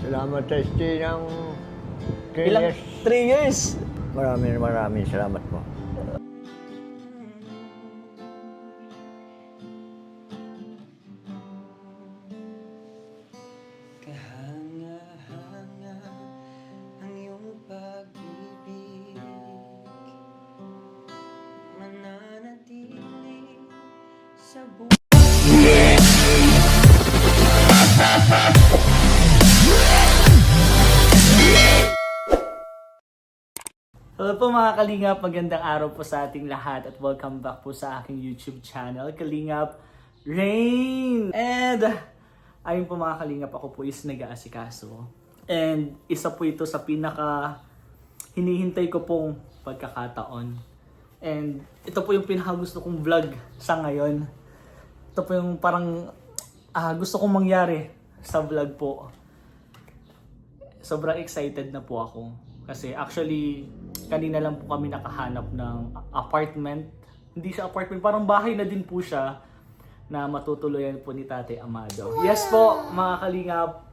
Salamat sa stay ng 3 Ilang? years. 3 years. Maraming salamat po. Kahanga-hanga ang iyong pag-ibig, mananatili sa buhay. Hello po mga Kalingap, magandang araw po sa ating lahat at welcome back po sa aking YouTube channel, Kalingap Rain! And ayun po mga Kalingap, ako po is nag-aasikaso. And isa po ito sa pinaka hinihintay ko pong pagkakataon. And ito po yung pinaka gusto kong vlog sa ngayon. Ito po yung parang gusto kong mangyari sa vlog po. Sobrang excited na po ako. Kasi actually, kanina lang po kami nakahanap ng apartment. Hindi siya apartment, parang bahay na din po siya na matutuluyan po ni Tatay Amado. Wow! Yes po, mga Kalingap,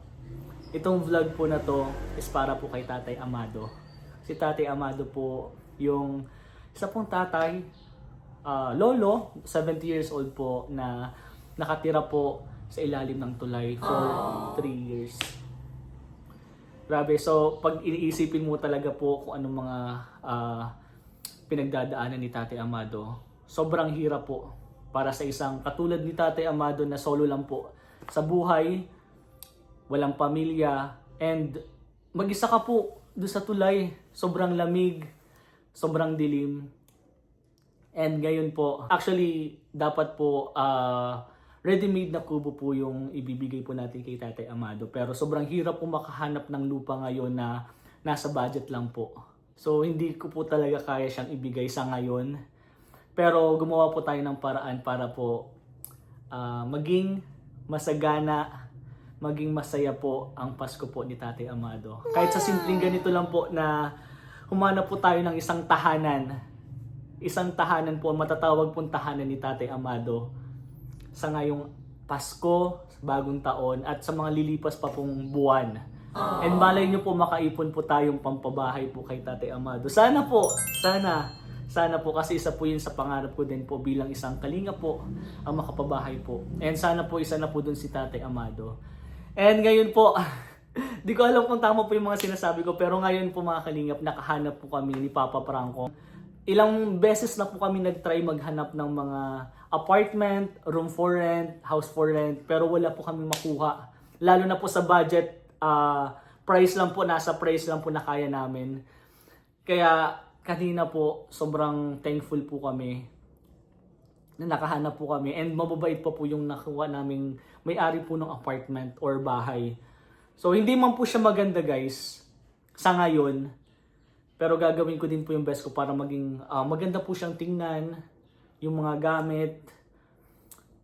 itong vlog po na to is para po kay Tatay Amado. Si Tatay Amado po yung isa pong tatay, lolo, 70 years old po, na nakatira po sa ilalim ng tulay for 3 years. Grabe, so pag iniisipin mo talaga po kung anong mga pinagdadaanan ni Tatay Amado, sobrang hirap po para sa isang katulad ni Tatay Amado na solo lang po sa buhay, walang pamilya, and mag-isa ka po doon sa tulay, sobrang lamig, sobrang dilim. And ngayon po, actually dapat po ready-made na kubo po yung ibibigay po natin kay Tatay Amado. Pero sobrang hirap po makahanap ng lupa ngayon na nasa budget lang po. So hindi ko po talaga kaya siyang ibigay sa ngayon. Pero gumawa po tayo ng paraan para po maging masagana, maging masaya po ang Pasko po ni Tatay Amado. Kahit sa simpleng ganito lang po na humanap po tayo ng isang tahanan. Isang tahanan po, matatawag pong tahanan ni Tatay Amado sa ngayong Pasko, bagong taon, at sa mga lilipas pa pong buwan. And malay nyo po makaipon po tayong pampabahay po kay Tatay Amado. Sana po, sana po, kasi isa po yun sa pangarap ko din po bilang isang kalinga po ang makapabahay po. And sana po isa na po dun si Tatay Amado. And ngayon po, di ko alam kung tama po yung mga sinasabi ko, pero ngayon po mga kalingap, nakahanap po kami ni Papa Franco. Ilang beses na po kami nag-try maghanap ng mga apartment, room for rent, house for rent, pero wala po kami makuha. Lalo na po sa budget, price lang po, nasa price lang po na kaya namin. Kaya kanina po, sobrang thankful po kami na nakahanap po kami, and mababait pa po yung nakuha naming may-ari po ng apartment or bahay. So hindi man po siya maganda guys, sa ngayon, pero gagawin ko din po yung best ko para maging maganda po siyang tingnan, yung mga gamit.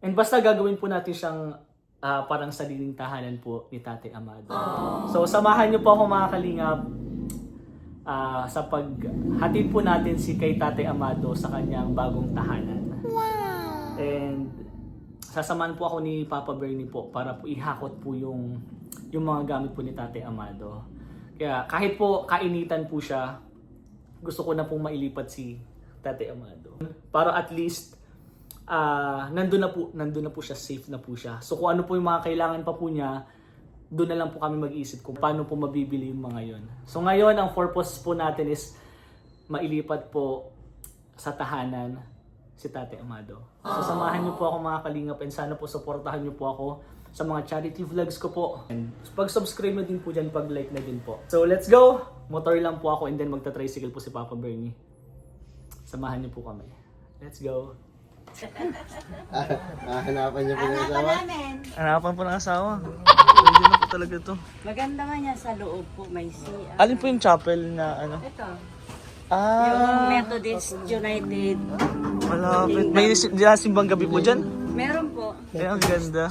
And basta gagawin po natin siyang parang sariling tahanan po ni Tatay Amado. So samahan niyo po ako mga kalingap sa paghatid po natin si kay Tatay Amado sa kanyang bagong tahanan. Wow! And sasamahan po ako ni Papa Bernie po para po ihakot po yung mga gamit po ni Tatay Amado. Kaya kahit po kainitan po siya, gusto ko na pong mailipat si Tatay Amado. Para at least nandun na po siya, safe na po siya. So kung ano po yung mga kailangan pa po niya, doon na lang po kami mag-iisip kung paano po mabibili yung mga yon. So ngayon, ang purpose po natin is mailipat po sa tahanan si Tatay Amado. So samahan niyo po ako mga kalingap, and sana po supportahan niyo po ako sa mga charity vlogs ko po. And pag-subscribe na din po dyan, pag-like na din po. So let's go! Motor lang po ako, and then magta-tricycle po si Papa Bernie. Samahan niyo po kami. Let's go! Hanapan niyo po ng asawa? Hanapan po ng asawa. Pwede na po talaga to. Maganda man yan sa loob po, may CR. Alin po yung chapel na ano? Ito, yung Ah, Methodist United. malapit. May simbang gabi po dyan? Meron po. Ay, ang ganda.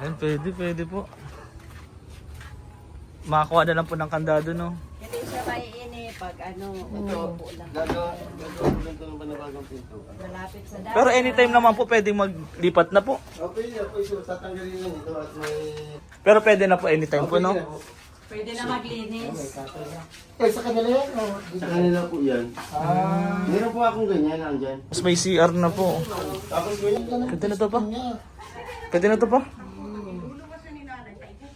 Ayun, pwede po. Makakuha na lang po ng kandado, no? Hindi siya maiinit. pag ano, upo lang. Gagawa ko ng panibagong pinto. Malapit sa daan. Pero anytime naman po pwedeng maglipat na po. Okay, po ito. Tatanggalin lang ito at may... Pero pwede na po anytime po, no? Pwede na maglinis. Sa kanila yan? Sa kanila po yan. Meron po akong ganyan, nandyan. Mas may CR na po. Tapos ganyan ka na. Pwede na to pa? Pwede na to pa?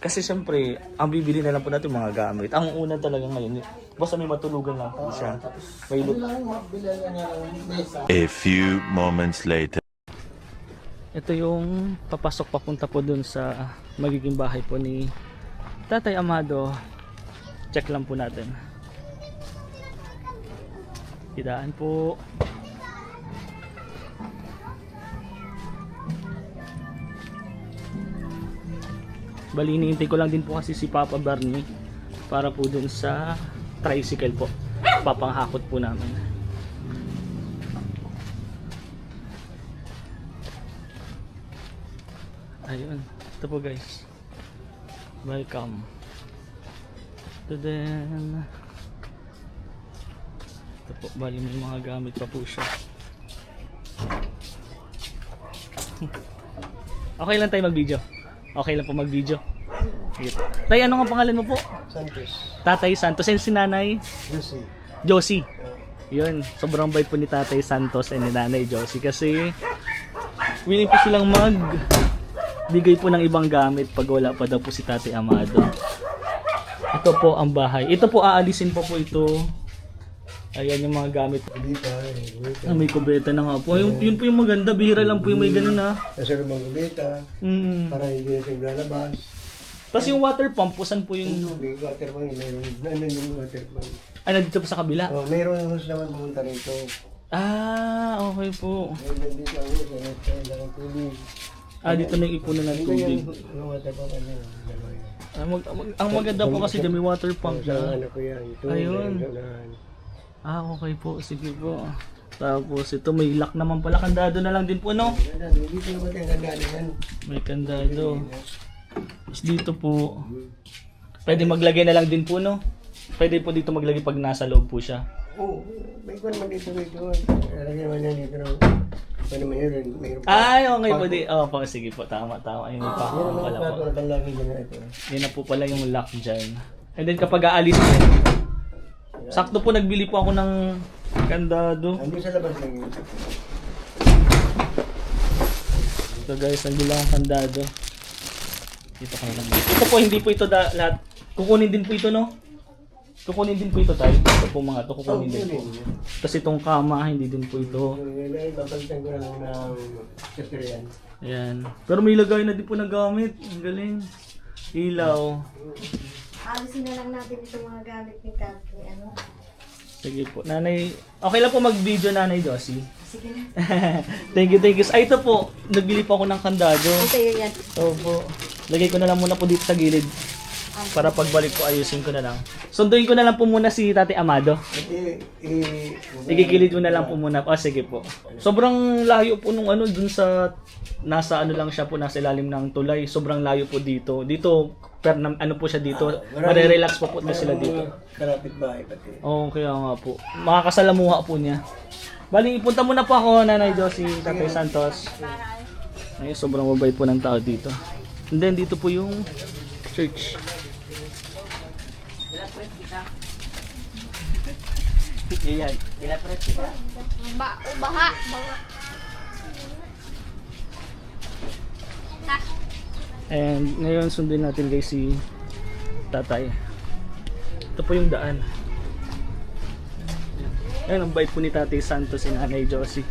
Kasi siyempre, ang bibili na lang po natin mga gamit. Ang una talaga ngayon, basta may matulugan lang po siya. May A few moments later. Ito yung papasok papunta po dun sa magiging bahay po ni Tatay Amado. Check lang po natin. Kidaan po. Bali, iniintay ko lang din po kasi si Papa Barney para po dun sa tricycle po. Papanghakot po namin. Ayun. Ito po guys. Welcome. Ito din. Ito po. Bali may mga gamit pa po siya. Okay lang tayo mag-video. Okay lang po mag-video. Tay, ano nga pangalan mo po? Santos. Tatay Santos and si Nanay Lucy. Josie. Yun, sobrang bait po ni Tatay Santos and ni Nanay Josie kasi willing po silang bigay po ng ibang gamit pag wala pa daw po si Tatay Amado. Ito po ang bahay. Ito po aalisin po ito. Ayan yung mga gamit. Dito, May kubeta na nga po. Yun po yung maganda. Bihira lang po yung may ganun na. nasa lumang gumita, para hindi natin lalabas. Tapos yung water pump, saan po yung... May water pump, mayroon yung water pump. Nandito po sa kabila. Oh, mayroon yung hose naman pumunta rito. Okay po. Mayroon dito ang hose, mayroon ng tubig. Dito na yung ipunan ng Ito tubig. yung water pump, ano yun, dalawa yun. Ang maganda po kasi dyan may water pump Sa na. ano ko yan, ito. Ayun. Ayun. Okay po. Sige po. Tapos ito may lock naman pala. Kandado na lang din po, no? Dito naman yung kandali yan. May kandado. Tapos dito po. Pwede maglagay na lang din po, no? Pwede po dito maglagay pag nasa loob po siya. Oo, may kwan naman dito. Lalagyan naman yan dito. Ano mayroon? Mayroon pa. Ay, okay po. Po, sige po. Tama. Ayun, may pako pala po. Panlaki dyan na ito. Yan na po pala yung lock dyan. And then kapag aalis po, sakto po nagbili po ako ng kandado. Andun sa labas lang yun. Ito guys, nandun lang ang kandado. Dito ka na lang. Ito po, hindi po ito lahat. Kukunin din po ito, no? Kukunin din po ito tayo. Ito po mga ito, kukunin din po. Tapos itong kama, hindi din po ito. Babalitan ko na lang ng kasirian. Ayan. Pero may lagay na din po na gamit. Ang galing. Ilaw. Alisin na lang natin itong mga gamit ni Kathy. Ano? Sige po. Nanay, okay lang po mag-video, Nanay Josie. Sige na. Thank you. Ay, ito po. Nagbili po ako ng kandado. Ito yan. Opo. Lagay ko na lang muna po dito sa gilid. Para pagbalik ko, ayusin ko na lang. Sunduin ko na lang po muna si Tatay Amado. Igigilid mo na lang po muna. Sige po. Sobrang layo po nung ano, dun sa, nasa ano lang siya po, nasa ilalim ng tulay. Sobrang layo po dito. Dito, ano po siya dito. Mare-relax po sila dito. Karapit bahay pati. Oo, kaya nga po. Makakasalamuha po niya. Bali, ipunta muna po ako, Nanay Josie, Tatay Santos. Ay, sobrang mabait po ng tao dito. And then, dito po yung church. Iyan. Baha. And ngayon sundin natin guys si Tatay. Ito po yung daan. Ayan, ang bait po ni Tatay Santos and Nanay Josie.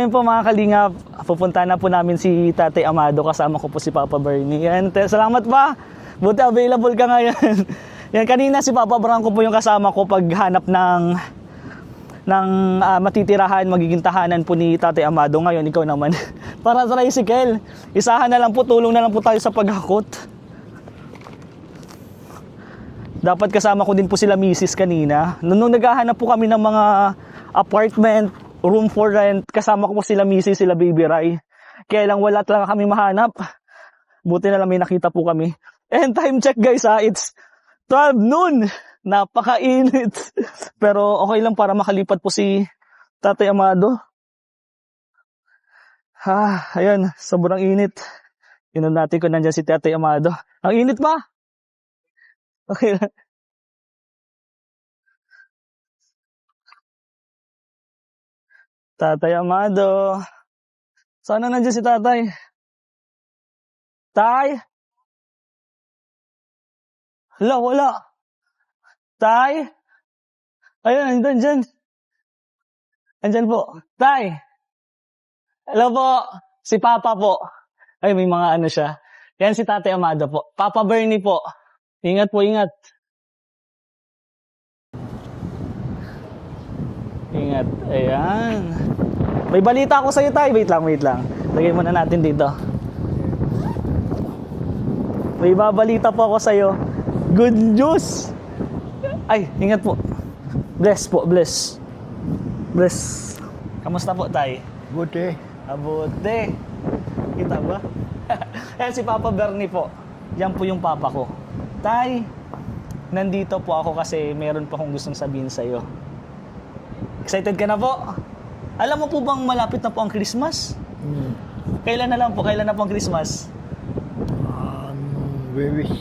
ngayon po mga kalingap, pupunta na po namin si Tatay Amado, kasama ko po si Papa Bernie. Yan, salamat pa. Buti available ka ngayon. Yan, kanina si Papa Branco po yung kasama ko paghanap ng matitirahan, magiging tahanan po ni Tatay Amado. Ngayon, ikaw naman. Para sa tricycle. Isahan na lang po, tulong na lang po tayo sa paghakot. Dapat kasama ko din po sila misis kanina. Nung naghahanap po kami ng mga apartment, room for rent, kasama ko po sila misis, sila Baby Rai. Kaya lang wala talaga kami mahanap. Buti na lang may nakita po kami. And time check guys ha, it's 12 noon. Napakainit. Pero okay lang para makalipat po si Tatay Amado. Ayun, sobrang init. Inon natin kung nandyan si Tatay Amado. Ang init pa. Okay lang. Tatay Amado. Sana nandiyan si Tatay? Tay? Wala. Tay? Ayun, andyan. Andyan po. Tay? Hello po. Si Papa po. Ay, may mga ano siya. Yan si Tatay Amado po. Papa Bernie po. Ingat po, ingat. Ingat. Ayan. May balita ako sa'yo, Tay. Wait lang. Lagay muna natin dito. May babalita po ako sa'yo. Good news! Ay, ingat po. Bless. Kamusta po, Tay? Buti. Mabuti. Kita ba? Ayan si Papa Bernie po. Yan po yung papa ko. Tay, nandito po ako kasi meron pa akong gustong sabihin sa'yo. Excited ka na po? Alam mo po bang malapit na po ang Christmas? Kailan na po ang Christmas? Baby.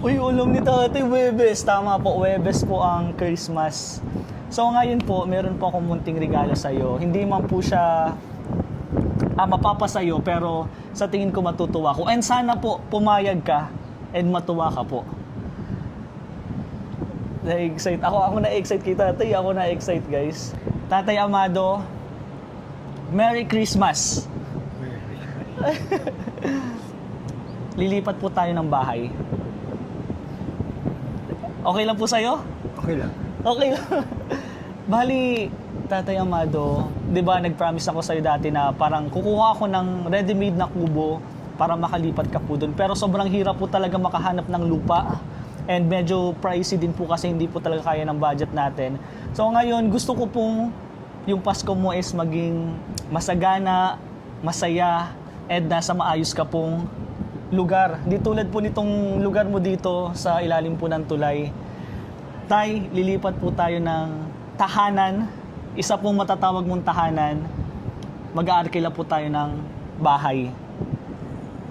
Uy, ulam ni Tatay, Webes. Tama po, Webes po ang Christmas. So ngayon po, meron po akong munting regalo sa'yo. Hindi man po siya mapapasayo, pero sa tingin ko matutuwa ko. And sana po, pumayag ka and matuwa ka po. Na-excite. Ako na-excite kay Tatay. Ako na-excite, guys. Tatay Amado, Merry Christmas! Lilipat po tayo ng bahay. Okay lang po sa'yo? Okay lang. Okay lang. Bali, Tatay Amado, di ba nag-promise ako sa'yo dati na parang kukuha ako ng ready-made na kubo para makalipat ka po dun. Pero sobrang hirap po talaga makahanap ng lupa. And medyo pricey din po kasi hindi po talaga kaya ng budget natin. So ngayon, gusto ko pong yung Pasko mo is maging masagana, masaya, and nasa maayos ka pong lugar. Di tulad po nitong lugar mo dito sa ilalim po ng tulay. Tay, lilipat po tayo ng tahanan. Isa pong matatawag mong tahanan. Mag-aarkila po tayo ng bahay.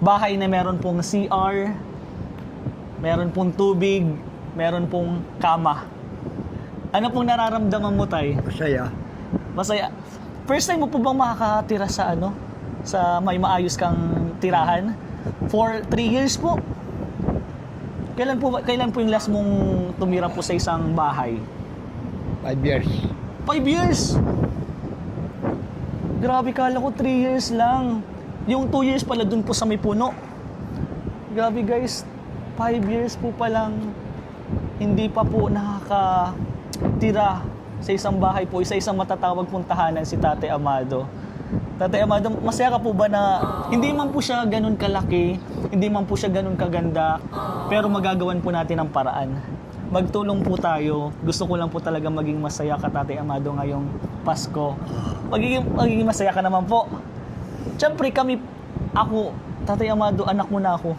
Bahay na meron pong CR, meron pong tubig, meron pong kama. Ano pong nararamdaman mo, Tay? Masaya. Masaya. First time mo po bang makakatira sa sa may maayos kang tirahan? For 3 years po. Kailan po yung last mong tumira po sa isang bahay? 5 years. 5 years! Grabe, kala ko 3 years lang. Yung 2 years pala dun po sa may puno. Grabe guys, 5 years po palang hindi pa po nakakatira sa isang bahay po, isa-isang matatawag pong tahanan si Tatay Amado. Tatay Amado, masaya ka po ba na hindi man po siya ganun kalaki, hindi man po siya ganun kaganda, pero magagawan po natin ang paraan. Magtulong po tayo. Gusto ko lang po talaga maging masaya ka, Tatay Amado, ngayong Pasko. Magiging masaya ka naman po. Siyempre ako, Tatay Amado, anak mo na ako.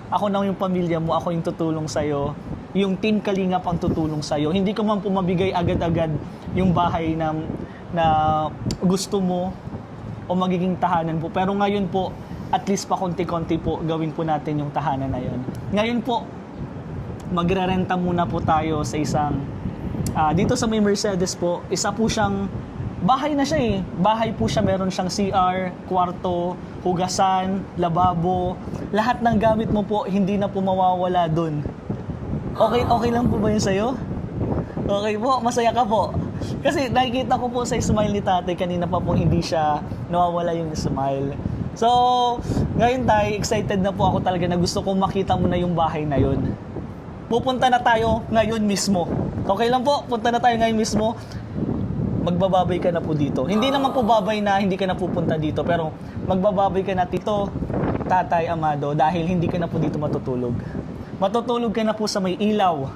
Ako na yung pamilya mo, ako yung tutulong sa'yo. Yung Team Kalingap ang tutulong sa'yo. Hindi ko man po mabigay agad-agad yung bahay na gusto mo o magiging tahanan po. Pero ngayon po, at least pa konti-konti po, gawin po natin yung tahanan na yun. Ngayon po, magrerenta muna po tayo sa isang, dito sa may Mercedes po, isa po siyang, bahay na siya eh. Bahay po siya, meron siyang CR, kwarto, hugasan, lababo. Lahat ng gamit mo po, hindi na po mawawala dun. Okay lang po ba yun sa'yo? Okay po, masaya ka po. Kasi nakikita ko po sa smile ni tatay kanina pa po hindi siya nawawala yung smile. So, ngayon tayo, excited na po ako talaga na gusto kong makita mo na yung bahay na yun. Pupunta na tayo ngayon mismo. Okay lang po, punta na tayo ngayon mismo. Magbababay ka na po dito. Hindi naman po babay na hindi ka na pupunta dito, pero magbababay ka na Tito, Tatay Amado, dahil hindi ka na po dito matutulog. Matutulog ka na po sa may ilaw.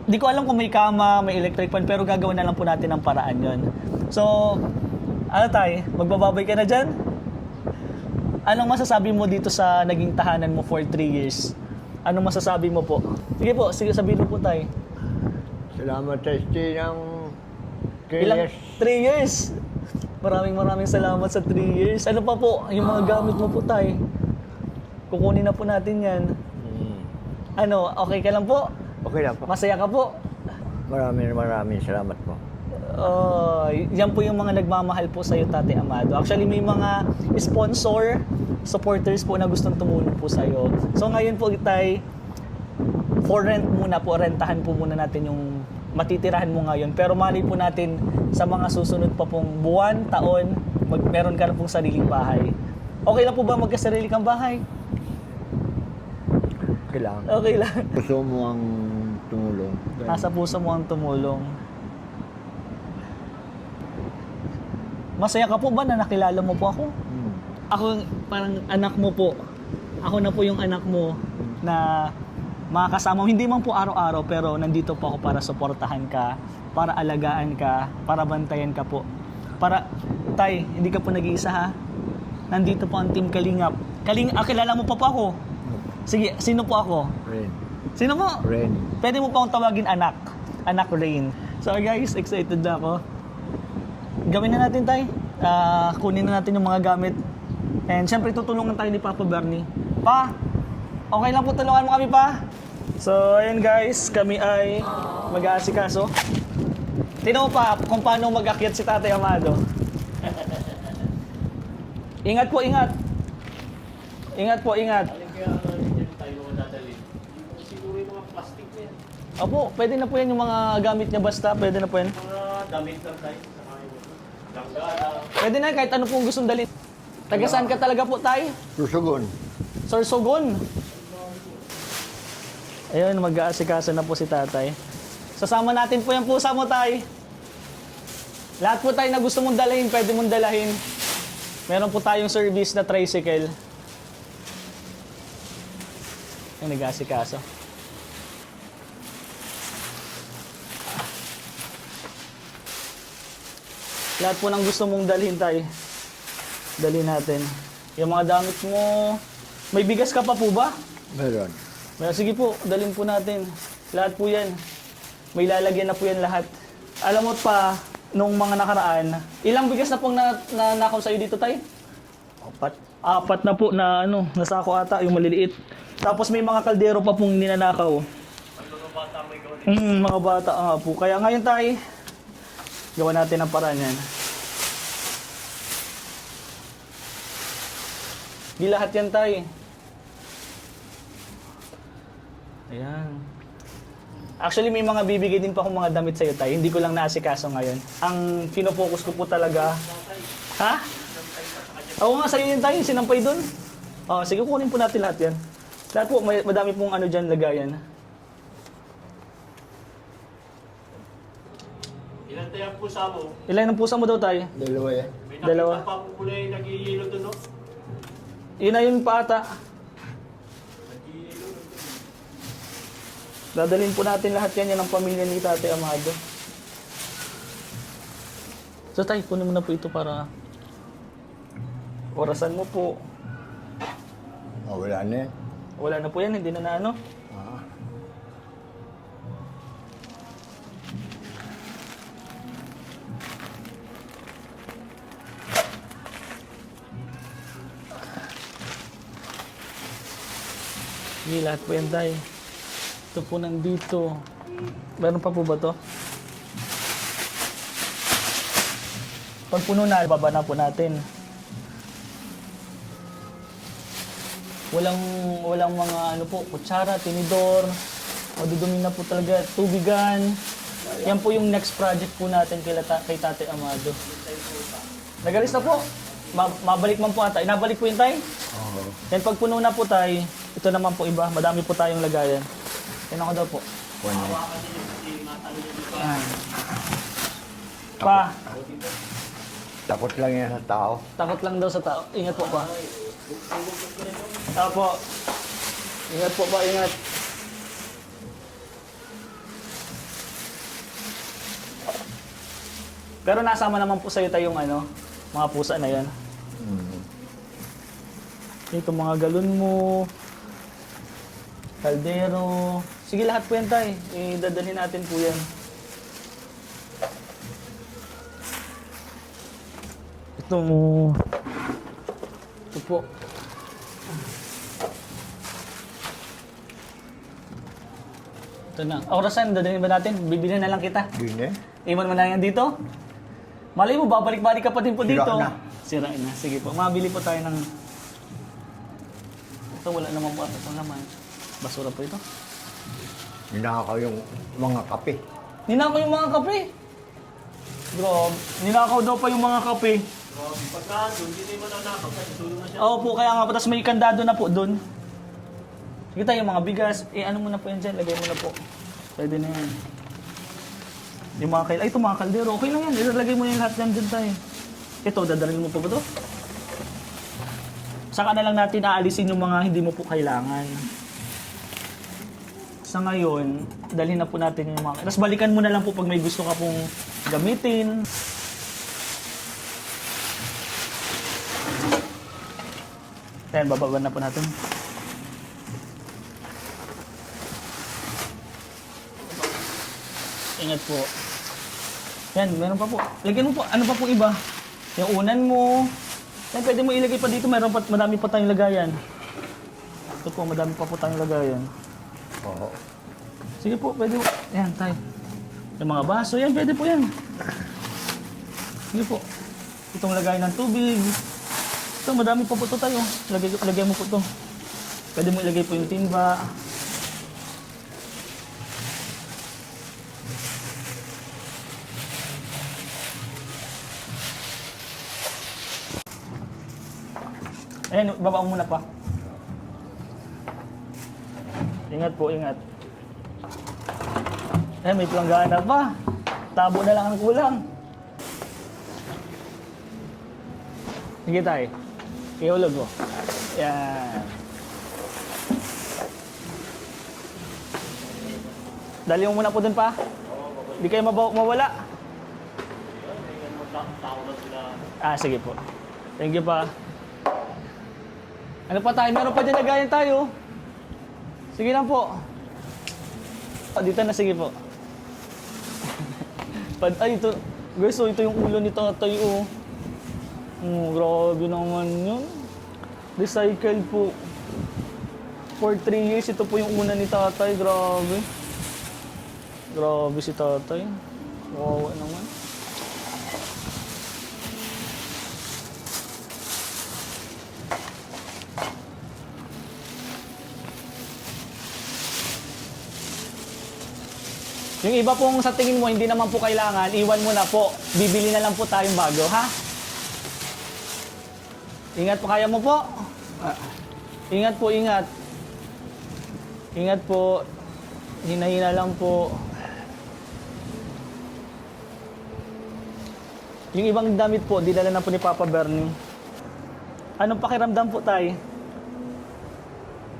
Di ko alam kung may kama, may electric fan, pero gagawin na lang po natin ang paraan yon. So, ano tayo? Magbababay ka na dyan? Anong masasabi mo dito sa naging tahanan mo for 3 years? Anong masasabi mo po? Sige, sabihin mo po tayo. Salamat sa stay ng Ilang? 3 years. Maraming salamat sa 3 years. Ano pa po? Yung mga gamit mo po tayo. Kukunin na po natin yan. Ano, okay ka lang po? Okay lang po. Masaya ka po? Maraming salamat po. Yan po yung mga nagmamahal po sa iyo, Tate Amado. Actually, may mga sponsor, supporters po na gustong tumulong po sa iyo. So ngayon po tayo, for rent muna po, rentahan po muna natin yung matitirahan mo ngayon. Pero mali po natin sa mga susunod pa pong buwan, taon, meron ka na pong sariling bahay. Okay lang po ba magkasarili kang bahay? Okay lang. Okay lang. Gusto mo ang tumulong. Nasa puso mo ang tumulong. Masaya ka po ba na nakilala mo po ako? Ako parang anak mo po. Ako na po yung anak mo na makakasama mo. Hindi man po araw-araw pero nandito po ako para suportahan ka, para alagaan ka, para bantayan ka po. Para, Tay, hindi ka po nag-iisa ha. Nandito po ang Team Kalingap. Kilala mo pa po ako? Sige, sino po ako? Rain. Sino po? Rain. Pwede mo pa akong tawagin anak. Anak Rain. So guys, excited na ako. Gawin na natin tayo. Kunin na natin yung mga gamit. And syempre tutulungan tayo ni Papa Bernie. Pa, okay lang po tulungan mo kami pa. So ayun guys, kami ay mag-aasikaso. Tingnan mo pa kung paano mag-akyat si Tatay Amado. Ingat po, ingat. Ingat po, ingat. Siguro yung mga plastic na yan. Opo, pwede na po yan yung mga gamit niya basta. Pwede na po yan. Mga damit lang tayo. Saka yung langgana. Pwede na kahit ano pong gustong dalhin. Taga saan ka talaga po tayo? Susugon. Sorsogon. Ayun, mag-aasikaso na po si tatay. Sasama natin po yung pusa mo, tay. Lahat po tayo na gusto mong dalhin, pwede mong dalahin. Meron po tayong service na tricycle. Ayun, nag-aasikaso. Lahat po ng gusto mong dalhin, tay. Dalhin natin. Yung mga damit mo, may bigas ka pa po ba? Meron. Sige po, dalhin po natin. Lahat po yan. May lalagyan na po yan lahat. Alam mo pa, nung mga nakaraan, ilang bigas na pong nanakaw sa'yo dito, tay? 4. 4 na po na nasako ata, yung maliliit. Tapos may mga kaldero pa pong ninanakaw. Mga bata nga po. Kaya ngayon tayo, gawa natin ang paraan yan. Di lahat yan tayo. Ayan. Actually, may mga bibigay din pa akong mga damit sa'yo tayo. Hindi ko lang naasikaso ngayon. Ang pinofocus ko po talaga... Ha? Oo nga, sa'yo yun tayo. Sinampay doon. Sige, kunin po natin lahat yan. Lahat po, madami pong dyan lagayan. Ilan tayo ang pusa mo? Ilan ang pusa mo daw tayo? Dalawa yan. May Dalawa. nakita pa po muna yung nag-iilo doon, no? Yun na yun pa ata. Dadalhin po natin lahat yan ang pamilya ni Tatay Amado. So tayo, kunin mo na po ito para orasan mo po. Wala na yan. Wala na po yan, hindi na ano. Hindi, lahat po yan tayo. Ito po nandito. Meron pa po ba to? Pag puno na, baba na po natin. Walang mga kutsara, tinidor. Madudumi na po talaga. Tubigan. Yan po yung next project po natin kay Tate Amado. Nagalis na po. Mabalik man po ata. Inabalik po yung tay. Yan pag puno na po tay, ito naman po iba. Madami po tayong lagayan. Yan ako daw po. Yan. Pa, Takot lang yan sa tao. takot lang daw sa tao. Ingat po pa. Opo. Ingat po pa, ingat. Pero nasama naman po sa'yo tayong ano, mga pusa na yan. Ito mga galon mo, kaldero. Sige lahat po yan tay. Dadalhin natin po yan. Ito mo. Ito po. Ito na. Orasan, dadalhin ba natin? Bibili na lang kita. Yun eh. Iwan mo na yan dito. Malay mo, babalik-balik ka pa din po Sira dito. na. Sira na. Sige po. Mabili po tayo ng... Ito, wala naman po ito naman. Basura po ito. Ninakaw yung mga kape. Ninakaw yung mga kape. Bro, ninakaw daw pa yung mga kape. Pagka doon, hindi mo nanakaw kasi tulong na siya. Oo po, kaya nga po. Tapos may kandado na po doon. Sige tayo, yung mga bigas. Ano mo na po yan dyan. Lagay mo na po. Pwede na yan. Yung mga ay ito mga kaldero. Okay lang yan. Ilalagay mo yung lahat yan dyan tayo. Ito, dadalhin mo po ba ito? Saka na lang natin aalisin yung mga hindi mo po kailangan. Sa ngayon, dalhin na po natin yung mga... Tapos balikan mo na lang po pag may gusto ka pong gamitin. Ayan, bababa na po natin. Ingat po. Yan, meron pa po. Lagyan mo po. Ano pa po iba? Yung unan mo. Yan, pwede mo ilagay pa dito. Meron pa, madami pa tayong lagayan. Ito po, madami pa po tayong lagayan. Oo. Sige po, pwede po. Yan, tayo. Yung mga baso, yan, pwede po yan. Sige po. Itong lagayan ng tubig. Ito, madami pa po ito tayo. Lagyan mo po ito. Pwede mo ilagay po yung timba. Ayan, baba mo muna pa. Ingat po, ingat. Ayan, may planggana pa. Tabo na lang ang kulang. Sige tayo. Iulog mo. Yan. Dali mo muna po dun pa. Hindi kayo mawala. Sige po. Thank you pa. Ano pa tayo? Meron pa dyan lagayan tayo. Sige lang po. Dito na, sige po. Ay, ito. Guys, ito yung ulo ni tatay, oh. Grabe naman yun. Recycle po. For 3 years, ito po yung una ni tatay. Grabe. Grabe si tatay. Wawa naman. Yung iba pong sa tingin mo, hindi naman po kailangan, iwan mo na po. Bibili na lang po tayong bago, ha? Ingat po, kaya mo po. Ingat po, ingat. Ingat po. Hina-hina lang po. Yung ibang damit po, dinala na po ni Papa Bernie. Anong pakiramdam po, tay?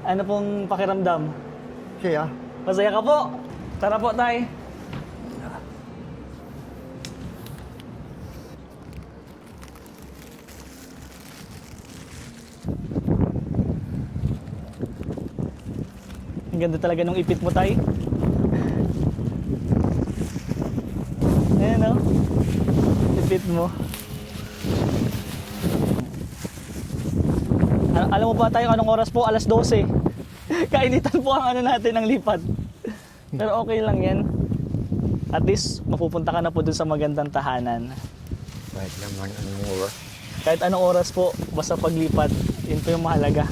Ano pong pakiramdam? Siya. Masaya ka po. Tara po, tay. Ang ganda talaga nung ipit mo, tay. Ayan, no? Ipit mo. Alam mo ba tayo anong oras po? Alas 12. Kainitan po ang ano natin, ang lipat. Pero okay lang yan. At least, mapupunta ka na po dun sa magandang tahanan. Kahit naman anong oras. Kahit anong oras po, basta paglipat, yun po yung mahalaga.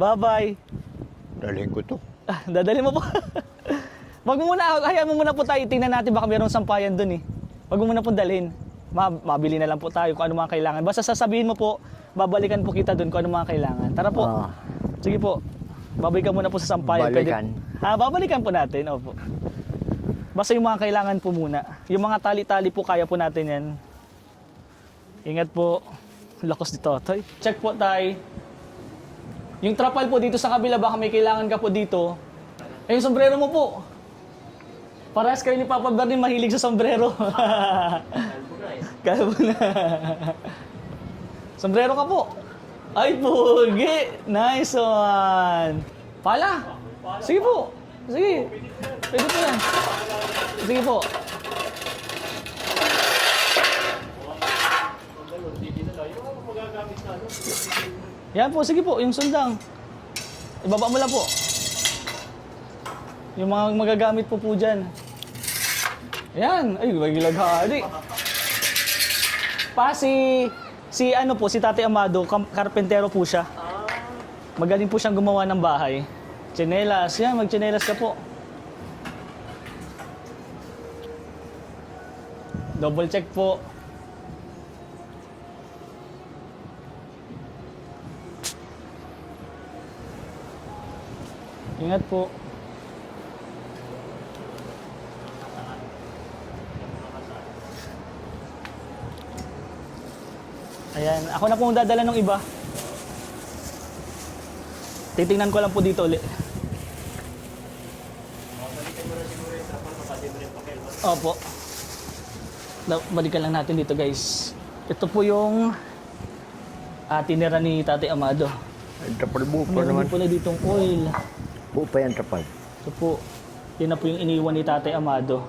Bye-bye. Dalhin ko to. Dadali mo po. Wag mo muna, hayaan mo muna po tayo. Tingnan natin baka mayroong sampayan dun eh. Wag mo muna po dalhin. Mabili na lang po tayo kung ano mga kailangan. Basta sasabihin mo po, babalikan po kita dun kung ano mga kailangan. Tara po. Sige po. Babalikan muna po sa sampayan. Balikan? Babalikan po natin. Opo. Basta yung mga kailangan po muna. Yung mga tali-tali po, kaya po natin yan. Ingat po. Lakas dito. Check po tayo. Yung trapal po dito sa kabila, baka may kailangan ka po dito. Eh, yung sombrero mo po. Parehas kayo ni Papa Bernie mahilig sa sombrero. Kalbo na. Sombrero ka po. Ay, pugi. Nice one. Pala. Sige po. Sige. Pwede po yan. Sige po. Yan po, sige po, yung sundang. Ibaba mo lang po. Yung mga magagamit po dyan. Yan. Ay, magilaghali. Si ano po, si Tate Amado, karpentero po siya. Magaling po siyang gumawa ng bahay. Tsinelas. Yan, magtsinelas ka po. Double check po. Ingat po. Ayan, ako na pong dadala ng iba. Titingnan ko lang po dito ulit. Opo. Balikan lang natin dito, guys. Ito po yung tinira ni Tate Amado. Ay, trapal buo pa Meron naman. din pala ditong oil. Buo pa yan, trapal. Ito po. Yun na po yung iniwan ni Tate Amado.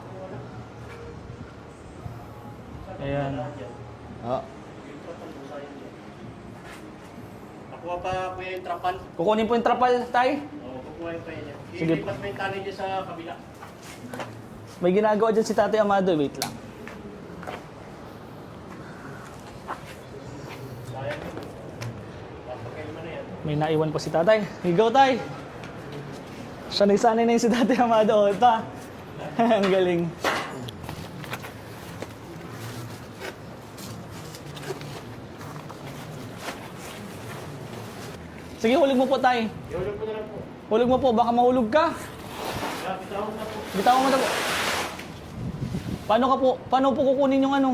Ayan. Nakuha pa po yung trapal. Kukunin po yung trapal, tay. Oo, kukuha pa yun. Sige. Ilipat mo yung tali dyan sa kabila. May ginagawa dyan si Tate Amado. Wait lang. Sayang yun. Papakain mo na yan. May naiwan po si tatay. Higaw, tay. Sanay-sanay na yung si Tate Amado. Ito. Ang galing. Sige, hulog mo po, tay. Iulog ko na lang po. Hulog mo po. Baka mahulog ka. Kaya bitawin na po. Bitawan mo na po. Paano ka po? Paano po kukunin yung ano?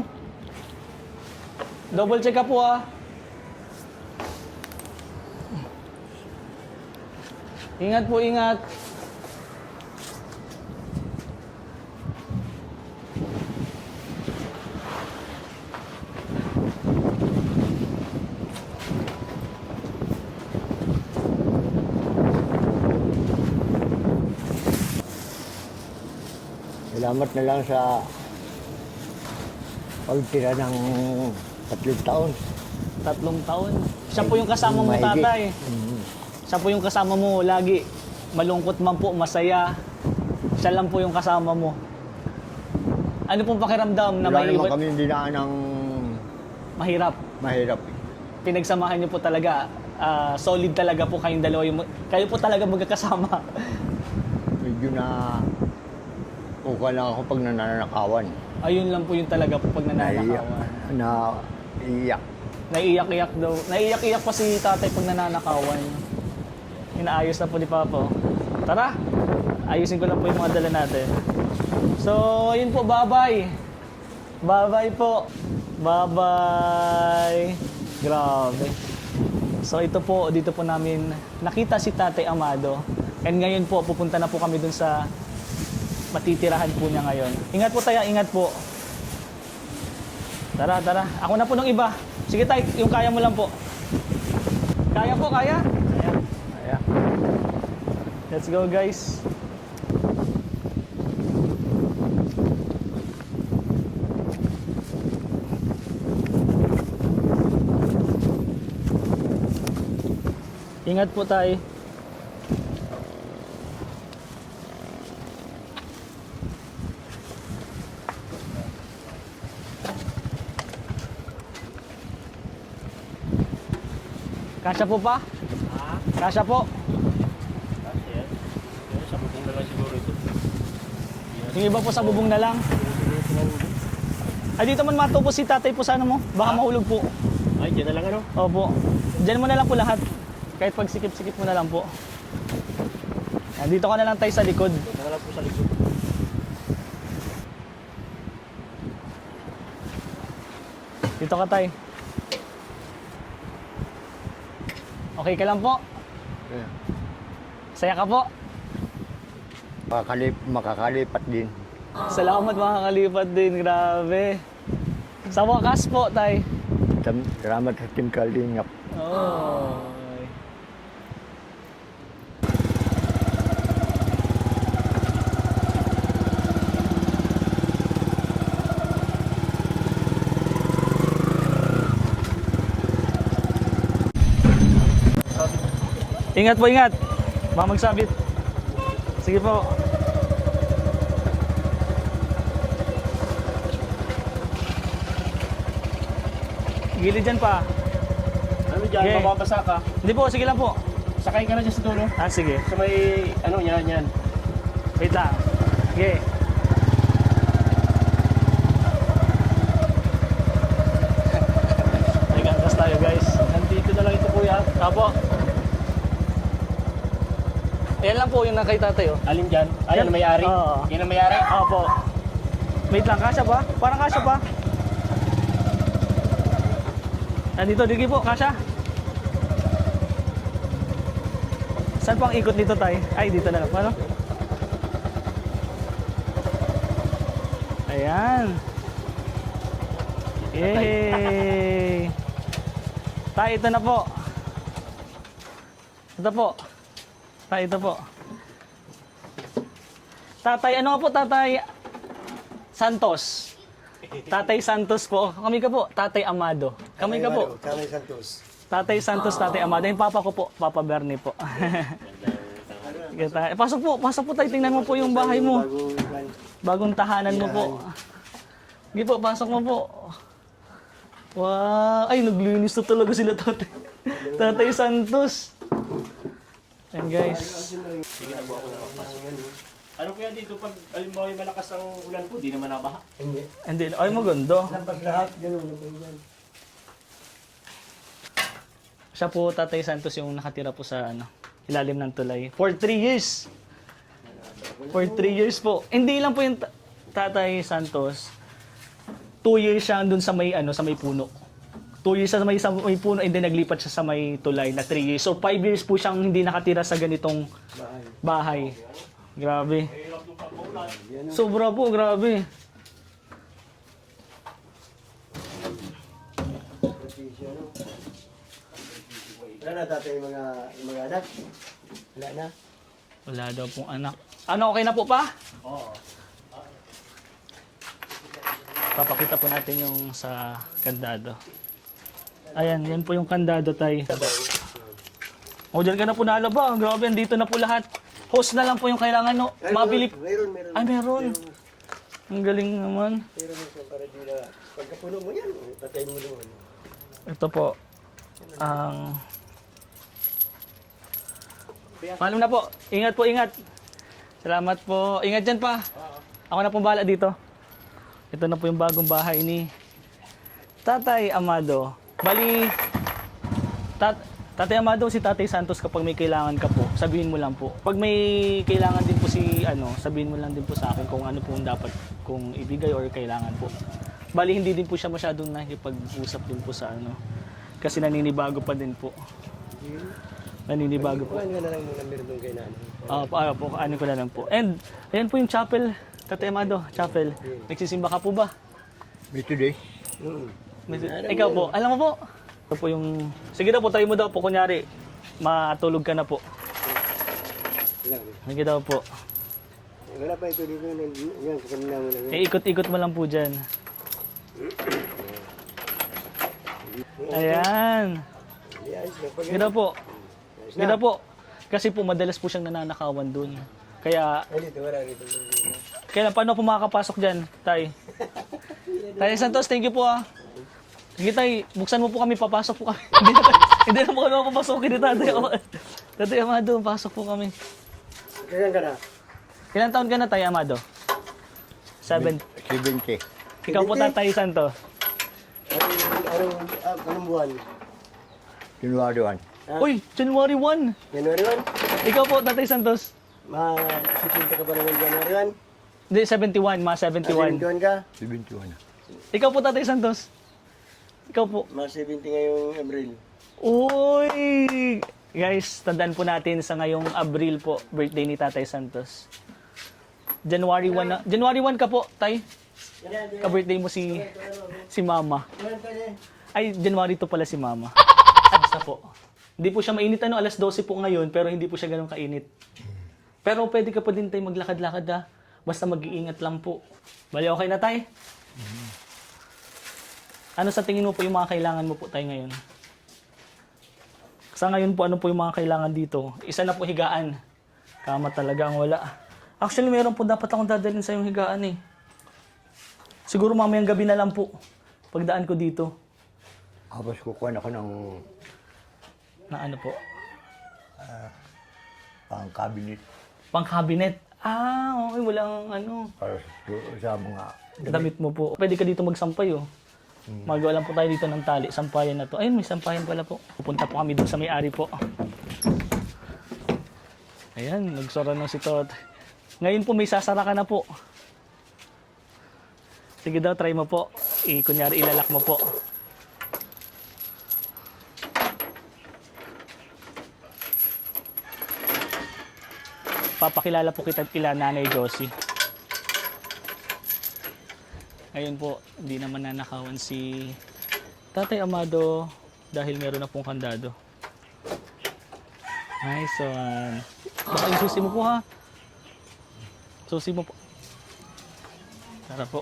Double check ka po, ah. Ingat po, ingat. Salamat na lang sa pagtira ng 3 taon. 3 taon. Siya po yung kasama mo, Mahigit. tatay. Siya po yung kasama mo lagi. Malungkot man po, masaya. Siya lang po yung kasama mo. Ano pong pakiramdam na Wala naman maiiwan? kami dinaan ng Mahirap. mahirap. Pinagsamahan niyo po talaga. Solid talaga po kayong dalawa. Kayo po talaga magkakasama. Medyo na uka lang ako pag nananakawan. Ayun lang po yung talaga po pag nananakawan. Naiyak. Naiiyak-iyak daw. Naiiyak-iyak pa si tatay pag nananakawan. Inaayos na po ni Papa. Tara, ayusin ko lang po yung mga dala natin. So, yun po, bye-bye. Bye-bye po. Bye-bye. Grabe. So, ito po, dito po namin nakita si Tatay Amado. And ngayon po, pupunta na po kami dun sa matitirahan po niya ngayon. Ingat po tayo, ingat po. Tara, tara. Ako na po nung iba. Sige tay, yung kaya mo lang po. Kaya po, kaya? Kaya. Kaya. Let's go, guys. Ingat po tayo. Kasya po pa? Kasya po. Kasi yan. Yan, sa bubong na lang siguro ito. Yung iba po sa bubong na lang. Ay, dito man matupo si tatay po sa ano mo. Baka mahulog po. Ay, dyan na lang ano? Opo. Diyan mo na lang po lahat. Kahit pag sikip-sikip mo na lang po. Yan, dito ka na lang tayo sa likod. Dito na lang po sa likod. Dito ka tay. Okay ka lang po? Yeah. Saya ka po? Makakalipat din. Salamat mga kalipat din. Grabe. Sa wakas po tay. Salamat sa Team Kalingap. Oh. Ingat po, ingat. Baka magsabit. Sige po. Gilid dyan pa. Ano dyan? Okay. Mababasa ka. Hindi po, sige lang po. Sakay ka na dyan sa dulo. Ah, sige. Sa may, ano, yan. Wait lang. Sige. May ganggas tayo guys. Nandito na lang ito, kuya. Apo. Yan lang po yung nakay tatay oh. Alin dyan? Ay, yan ang may-ari? Oo. Yan ang may-ari? Opo. Wait lang, kasya ba? Parang kasya pa. Nandito, digi po, kasya. Saan po ang ikot dito tayo? Ay, dito na lang. Ano? Ayan. Yay! Tay, ito na po. Ito po. Tay, ito po. Tatay, ano nga po, Tatay Santos. Tatay Santos po. Kami ka po, Tatay Amado. Kami ka po. Tatay Santos. Tatay Santos, Tatay Amado. Yung papa ko po, Papa Bernie po. Pasok po tayo. Tingnan mo po yung bahay mo. Bagong tahanan mo po. Sige po, pasok mo po. Wow! Ay, naglinis na talaga sila tatay. Tatay Santos. Ayan guys. Ano kaya dito pag alimbawa yung malakas ang ulan po, di naman nabaha? Hindi. Ay, maganda. Siya po, Tatay Santos, yung nakatira po sa ilalim ng tulay. For 3 years. For 3 years po. Hindi lang po yung Tatay Santos. 2 years siya dun sa may sa may puno. 2 years sa may puno and then naglipat siya sa may tulay na 3 years. So 5 years po siyang hindi nakatira sa ganitong bahay. Grabe. Sobra po, grabe. Wala na tatay yung mga anak? Wala na? Wala daw pong anak. Ano, okay na po pa? Oo. Papakita po natin yung sa kandado. Ayan, yan po yung kandado tay. O, dyan ka na po nalaba. Grabe, andito na po lahat. Hose na lang po yung kailangan, no? Mabili. Meron. Ay, meron. Ang galing naman. Meron mo para di na pagkapuno mo yan, tatay mo naman. Ito po. Ang... Paalam na po. Ingat po, ingat. Salamat po. Ingat dyan pa. Ako na pong bahala dito. Ito na po yung bagong bahay ni Tatay Amado. Bali, Tatay Amado, si Tatay Santos, kapag may kailangan ka po, sabihin mo lang po. Pag may kailangan din po sabihin mo lang din po sa akin kung ano po dapat kung ibigay or kailangan po. Bali, hindi din po siya masyadong nakikipag-usap din po sa kasi naninibago pa din po. Naninibago po. Kuhaan ka na lang muna meron doon kay nanay. Po, ano ko na lang po. And, ayan po yung chapel, Tatay Amado, chapel. Nagsisimba ka po ba? May today. Ikaw po, alam mo po? Ito po yung, sige daw po, tayo mo daw po, kunyari, matulog ka na po. Sige daw po. Wala pa ito dito, yan, kanina mo lang. Ikot-ikot mo lang po dyan. Ayan. Sige daw po. Sige daw po. Kasi po, madalas po siyang nananakawan dun. Kaya, Ay, dito, wala dito. kailan paano po makakapasok dyan, Tay? Tay Santos, thank you po ah. Sige Tay, buksan mo po kami, papasok po kami. Hindi na po kami makapasok ni Tatay. Tatay Amado, pasok po kami. Kailan ka na? Ilang taon ka na, Tay Amado? 7. 70. Ikaw po, Tatay Santo. Anong buwan? January 1. Uy, January 1. January 1? Ikaw po, Tatay Santos. Sisinta ka ba naman January 1? Hindi, 71, mga 71. 71 ka? 71. Ikaw po, Tatay Santos. Ikaw po. Mga 70 ngayong Abril. Uy! Guys, tandaan po natin sa ngayong Abril po, birthday ni Tatay Santos. January 1 na. January 1 ka po, Tay. Ka-birthday mo si Mama. Ay, January 2 pala si Mama. Basta po. Hindi po siya mainit, alas 12 po ngayon, pero hindi po siya ganun kainit. Pero pwede ka pa din, Tay, maglakad-lakad ha. Basta mag-iingat lang po. Bali, okay na, Tay? Ano sa tingin mo po yung mga kailangan mo po, Tay, ngayon? Sa ngayon po, ano po yung mga kailangan dito? Isa na po higaan. Kama talaga ang wala. Actually, meron po dapat akong dadalhin sa yung higaan eh. Siguro mamayang gabi na lang po. Pagdaan ko dito. Tapos kukuha ako ng Na ano po? pang-cabinet Pang-cabinet. Ah, okay. Walang ano. para sa mga Damit mo po. Pwede ka dito magsampay oh. Magawa lang po tayo dito ng tali. Sampayan na to. Ayun, may sampayan pala po. Pupunta po kami doon sa may-ari po. Ayan, nagsara na si Tot. Ngayon po may sasara ka na po. Sige daw, try mo po. Kunyari, ilalak mo po. Papakilala po kita kila Nanay Josie. Ngayon po, hindi naman nanakawan si Tatay Amado dahil meron na pong kandado. Nice one. Baka yung susi mo po ha. Susi mo po. Tara po.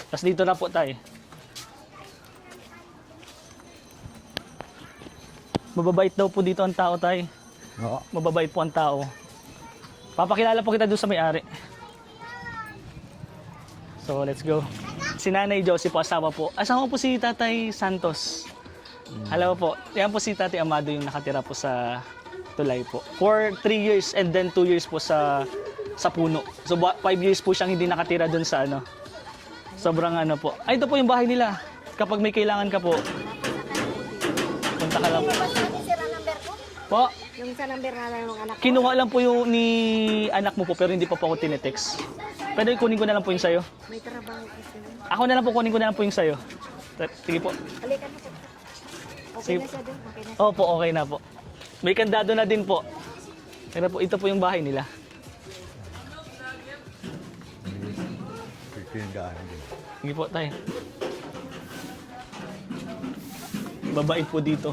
Tapos dito na po tayo. Mababait daw po dito ang tao tayo. Oo. Mababait po ang tao. Papakilala po kita doon sa may-ari. So, let's go. Si Nanay Josie po, asawa po. Asawa po si Tatay Santos. Hello po. Yan po si Tatay Amado yung nakatira po sa Tulay po. For 3 years and then 2 years po sa Puno. So, 5 years po siyang hindi nakatira doon sa ano. Sobrang ano po. Ay, ito po yung bahay nila. Kapag may kailangan ka po, punta ka lang po. Yung sira number ko? Po, Yung sa number na lang ng anak ko? kinuha lang po yung ni anak mo po pero hindi pa po ako tinetext. Pwede kunin ko na lang po yung sayo. May trabaho kasi. Ako na lang po, kunin ko na lang po yung sayo. Sige po. Halika na po. Okay Sige. na siya doon. Okay na. Opo, okay na po. May kandado na din po. Pero po, ito po yung bahay nila. Tindahan din. Sige po, tayo. Babait po dito.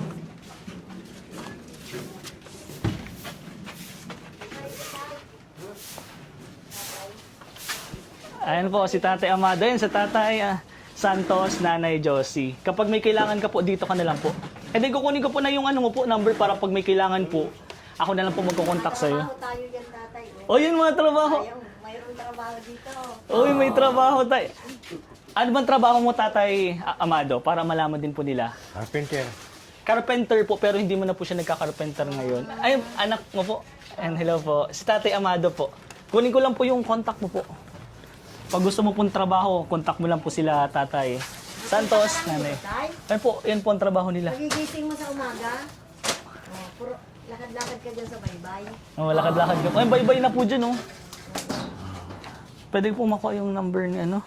Ayan po, si Tatay Amado. Ayan, sa Tatay Santos, Nanay Josie. Kapag may kailangan ka po, dito ka na lang po. E di kukunin ko po na yung ano mo po, number para pag may kailangan po, ako na lang po magkukontak sa'yo. Trabaho tayo yan, tatay. O, yun mga trabaho. Ayaw, mayroong trabaho dito. Uy, may trabaho tayo. Ano bang trabaho mo, Tatay Amado? Para malaman din po nila. Carpenter. Carpenter po, pero hindi mo na po siya nagka-carpenter ngayon. Ay, anak mo po. And hello po. Si Tatay Amado po. Kunin ko lang po yung contact mo po. Pag gusto mo pong trabaho, contact mo lang po sila, Tatay Santos, Nanay. Tay, Yan po, yan po ang trabaho nila. magigising mo sa umaga. Oh, puro lakad-lakad ka dyan sa baybay. Oh, lakad-lakad ka po. Ay, bye-bye na po dyan, oh. Pwede po makuha yung number ni ano?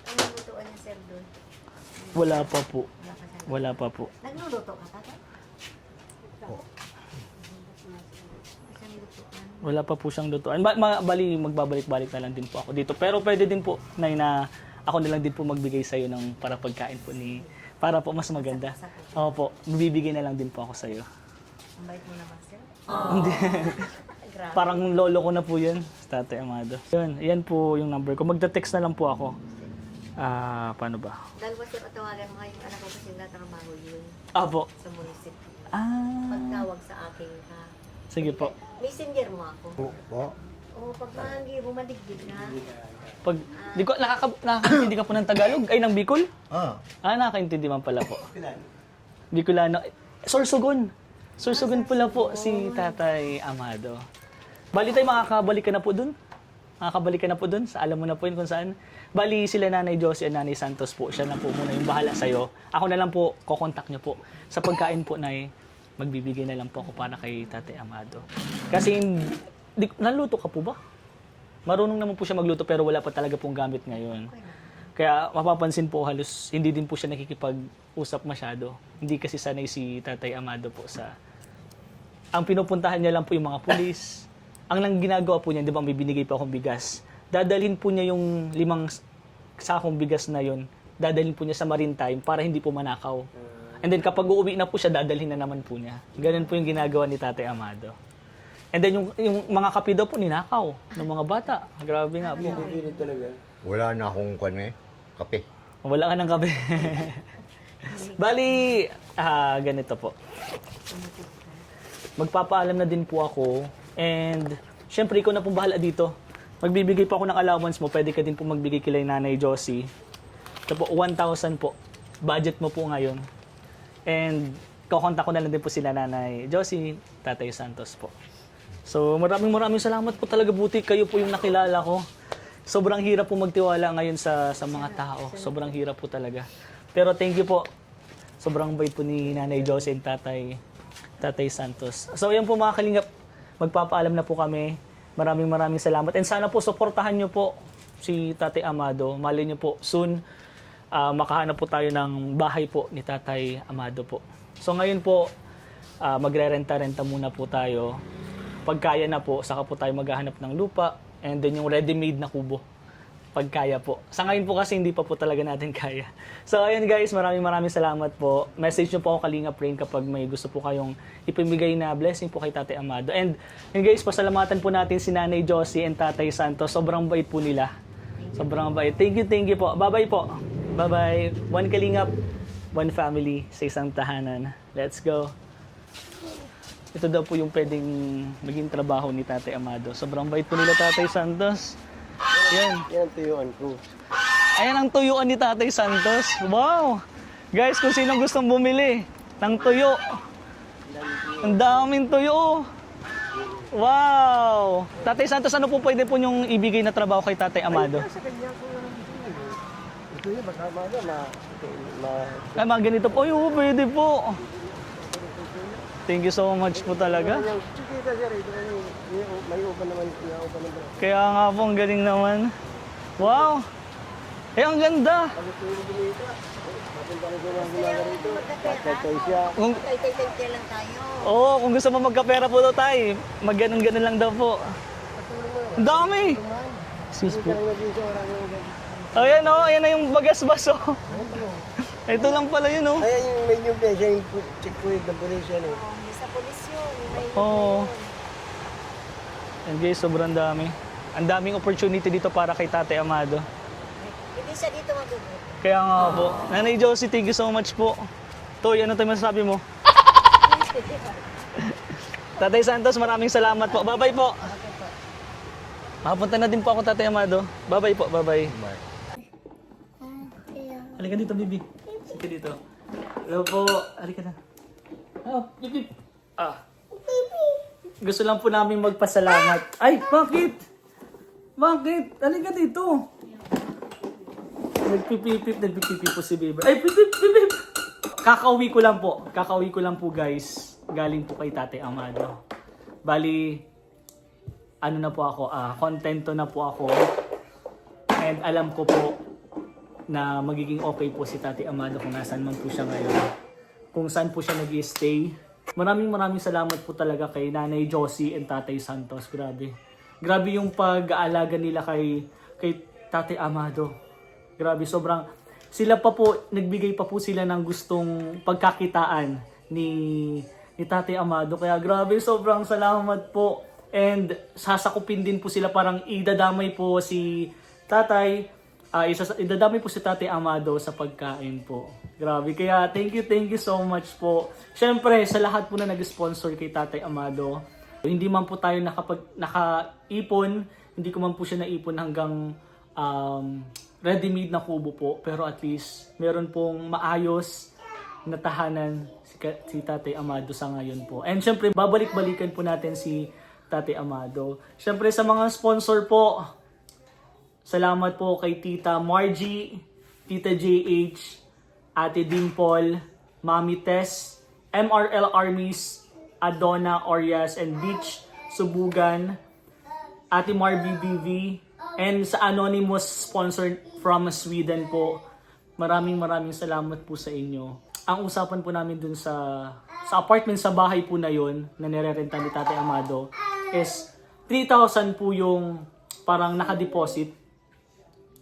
Ano lutuan niya, sir, doon? Wala pa po. Wala ka siya. Wala pa po. Nagluluto ka, tatay? Wala pa po siyang lutuan. Bali, magbabalik-balik na lang din po ako dito. Pero pwede din po, Nay, na ako na lang din po magbigay sa'yo ng para pagkain po ni... Para po mas maganda. Opo, bibigay na lang din po ako sa'yo. Ang bait mo na ba, sir? Hindi. Grabe. Parang lolo ko na po yun, Tatay Amado. Yun, yan po yung number ko. Magda-text na lang po ako. Paano ba? Dahil mo, sir, tawagan mo yung anak ko kasi natatrabaho yun Opo. sa munisipyo. Ah, Pagtawag sa akin ka. sige po. Messenger mo ako. Oo. Oo, pag mahangi, bumadigdig na. Pag, di ko, nakakaintindi ka po ng Tagalog? Ay, ng Bicol? Ah. Nakakaintindi man pala po. Bicolano. Sorsogon. Sorsogon pula po si Tatay Amado. Bali tayo makakabalik ka na po dun. Makakabalik ka na po dun. Alam mo na po yun kung saan. Bali sila Nanay Josie at Nanay Santos po. Siya na po muna yung bahala sa'yo. Ako na lang po, kokontak nyo po. Sa pagkain po, Nay, magbibigay na lang po ako para kay Tatay Amado. Kasi, naluto ka po ba? Marunong naman po siya magluto pero wala pa talaga pong gamit ngayon. Kaya mapapansin po halos hindi din po siya nakikipag-usap masyado. Hindi kasi sanay si Tatay Amado po sa... Ang pinupuntahan niya lang po yung mga pulis. Ang nang ginagawa po niya, di ba may binigay pa akong bigas. Dadalhin po niya yung 5 sakong bigas na yon. Dadalhin po niya sa Maritime para hindi po manakaw. And then kapag uuwi na po siya, dadalhin na naman po niya. Ganun po yung ginagawa ni Tatay Amado. And then yung mga kape daw po ninakaw ng mga bata. Grabe nga po. Wala na akong kape. Wala ka ng kape. Bali, ganito po. Magpapaalam na din po ako. And, syempre, ikaw na pong bahala dito. Magbibigay pa ako ng allowance mo. Pwede ka din po magbigay kay Nanay Josie. Ito po, 1,000 po. Budget mo po ngayon. And, kakontak ko na lang din po sila Nanay Josie, Tatay Santos po. So, maraming salamat po talaga. Buti kayo po yung nakilala ko. Sobrang hirap po magtiwala ngayon sa mga tao. Sobrang hirap po talaga. Pero thank you po. Sobrang bait po ni Nanay Josie and Tatay Santos. So, ayan po mga kalingap. Magpapaalam na po kami. Maraming salamat. And sana po, supportahan nyo po si Tatay Amado. Malay nyo po, soon, makahanap po tayo ng bahay po ni Tatay Amado po. So, ngayon po, magre-renta-renta muna po tayo. Pagkaya na po, saka po tayo maghahanap ng lupa. And then yung ready-made na kubo. Pagkaya po. Sa ngayon po kasi hindi pa po talaga natin kaya. So ayun guys, maraming salamat po. Message nyo po ako Kalinga Rain kapag may gusto po kayong ipamigay na blessing po kay Tatay Amado. And yun guys, pasalamatan po natin si Nanay Josie and Tatay Santos. Sobrang bait po nila. Sobrang bait. Thank you po. Bye-bye po. Bye-bye. One Kalingap, one family sa isang tahanan. Let's go. Ito daw po yung pwedeng maging trabaho ni Tatay Amado. Sobrang bait po nila Tatay Santos. Yan. Yan, tuyuan ko. Ayan ang tuyuan ni Tatay Santos. Wow! Guys, kung sinong gustong bumili ng tuyo. Ang daming tuyo. Wow! Tatay Santos, ano po pwede po niyong ibigay na trabaho kay Tatay Amado? Sa kanya ko lang ito yun, magkamaga, Ay, mga ganito po. Ay, pwede po. Thank you so much po talaga. Chikita siya rito, may upan naman. Kaya nga po, ang galing naman. Wow! Eh, ang ganda! Tatay siya. Kung, Tay-tay-tay lang tayo. oo, kung gusto mo magkapera po daw tayo, mag-ganon-ganon lang daw po. Ang dami! Excuse po. Oh, yan o, yan na yung bagas-bas o. Ito lang pala yun o. Ayan yung may new page, yung checkpoint ng police yan eh. Hindi sa polis yun. May Oo. And guys, sobrang dami. Ang daming opportunity dito para kay Tatay Amado. Hindi siya dito magugot. Kaya nga po. Nanay Josie, thank you so much po. Toy, ano tayo masasabi mo? Tatay Santos, maraming salamat po. Bye-bye po. Makapunta na din po ako, Tatay Amado. Bye-bye po, bye-bye. Halika dito, Bibi. Halika dito. Hello po. Halika na. Ah, Bibi. Gusto lang po namin magpasalamat. Ay, bakit? Bakit? Halika dito. Nagpipipip po si Bibi. Ay, pipip. Kakauwi ko lang po guys. Galing po kay Tatay Amado. Bali, ano na po ako, kontento na po ako. And alam ko po na magiging okay po si Tatay Amado kung nasaan man po siya ngayon. Kung saan po siya nag-i-stay. Maraming salamat po talaga kay Nanay Josie and Tatay Santos. Grabe. Grabe yung pag-aalaga nila kay Tatay Amado. Grabe, sobrang... Sila pa po, nagbigay pa po sila ng gustong pagkakitaan ni Tatay Amado. Kaya grabe, sobrang salamat po. And sasakupin din po sila, parang idadamay po si Tatay, idadamay po si Tatay Amado sa pagkain po. Grabe, kaya thank you so much po. Syempre, sa lahat po na nag-sponsor kay Tatay Amado, hindi man po tayo nakaipon, hindi ko man po siya naipon hanggang ready-made na kubo po. Pero at least, meron pong maayos na tahanan si Tatay Amado sa ngayon po. And syempre, babalik-balikan po natin si Tatay Amado. Syempre sa mga sponsor po, salamat po kay Tita Margie, Tita JH, Ate Dimple, Mami Tess, MRL Armies, Adonna Orias and Beach, Subugan, Ate Marby BV, and sa anonymous sponsor from Sweden po. Maraming salamat po sa inyo. Ang usapan po namin dun sa apartment sa bahay po na yon na nirerenta ni Tatay Amado is 3,000 po yung parang nakadeposit,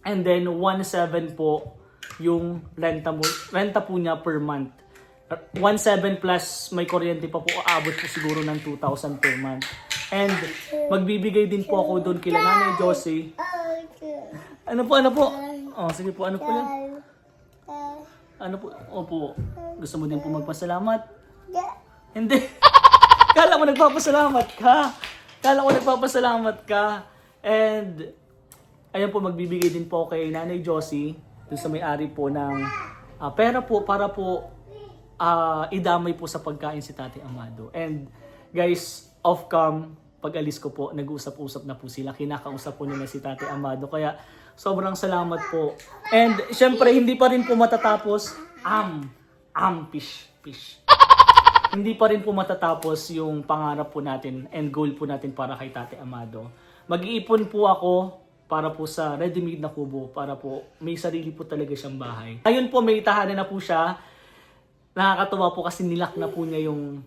and then 1,700 po yung renta po niya per month. 1,700 plus may kuryente pa po, aabot po siguro ng 2,000 per month. And magbibigay din po ako doon kila Nanay Josie. Ano po? Oh, sige po, ano po yan? Ano po? Opo. Gusto mo din po magpasalamat? Hindi. Kala ko nagpapasalamat ka. And ayun po, magbibigay din po kay Nanay Josie, dun sa may-ari po ng pera po para po idamay po sa pagkain si Tatay Amado. And guys, off-cam, pag-alis ko po, nag-usap-usap na po sila. Kinakausap po nila si Tatay Amado. Kaya sobrang salamat po. And syempre, hindi pa rin po matatapos. Fish. Hindi pa rin po matatapos yung pangarap po natin and goal po natin para kay Tatay Amado. Mag-iipon po ako para po sa ready-made na kubo, para po may sarili po talaga siyang bahay. Ngayon po, may tahanan na po siya. Nakakatuwa po kasi nilak na po niya yung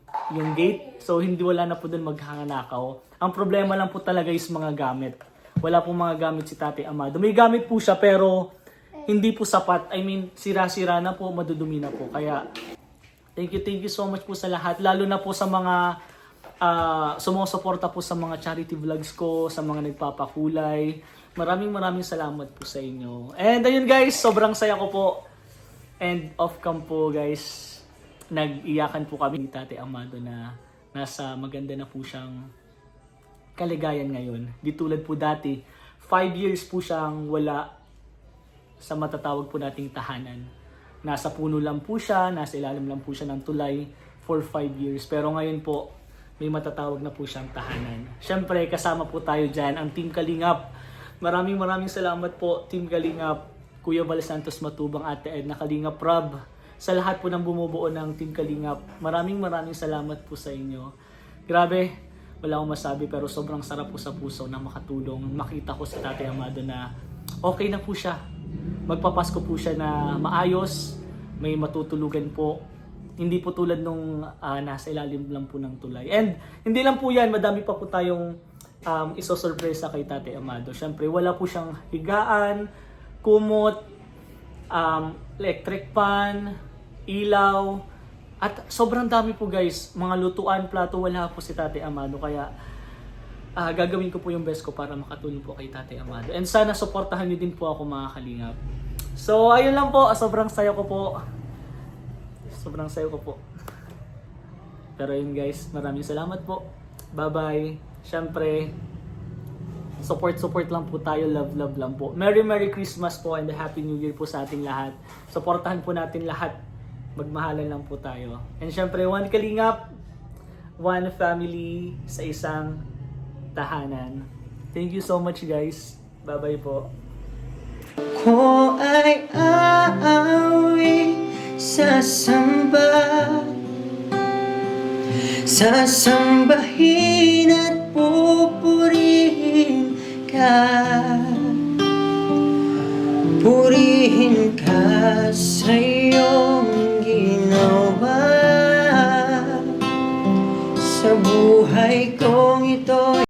gate. So hindi wala na po doon maghanganakaw. Ang problema lang po talaga is mga gamit. Wala po mga gamit si Tatay Amado. May gamit po siya pero hindi po sapat. I mean, sira-sira na po, madudumi na po. Kaya thank you so much po sa lahat. Lalo na po sa mga sumusuporta po sa mga charity vlogs ko, sa mga nagpapakulay. Maraming salamat po sa inyo. And ayun guys, sobrang saya ko po. And off-cam po guys, nag-iyakan po kami ni Tatay Amado na nasa maganda na po siyang kaligayan ngayon. Di tulad po dati, 5 years po siyang wala sa matatawag po nating tahanan. Nasa puno lang po siya, nasa ilalim lang po siya ng tulay for 5 years. Pero ngayon po, may matatawag na po siyang tahanan. Siyempre, kasama po tayo dyan, ang Team Kalingap. Maraming salamat po, Team Kalingap, Kuya Val Santos Matubang, Ate Edna Kalingap Rob, sa lahat po ng bumubuo ng Team Kalingap. Maraming salamat po sa inyo. Grabe, wala akong masabi pero sobrang sarap po sa puso na makatulong. Makita ko si Tatay Amado na okay na po siya. Magpapasko po siya na maayos, may matutulugan po. Hindi po tulad nung nasa ilalim lang po ng tulay. And hindi lang po yan, madami pa po tayong isosurpresa kay Tatay Amado. Siyempre, wala po siyang higaan, kumot, electric pan, ilaw, at sobrang dami po guys. Mga lutuan, plato, wala po si Tatay Amado. Kaya gagawin ko po yung best ko para makatulong po kay Tatay Amado. And sana supportahan niyo din po ako mga kalingap. So ayun lang po, sobrang saya ko po. Pero yun guys, maraming salamat po. Bye-bye. Siyempre, support lang po tayo, love lang po. Merry Christmas po and Happy New Year po sa ating lahat. Supportahan po natin lahat. Magmahalan lang po tayo. And syempre, one kalingap, one family sa isang tahanan. Thank you so much guys. Bye-bye po. Ko ay aawi sasambahin at pupurihin ka sa iyong ginawa sa buhay kong ito.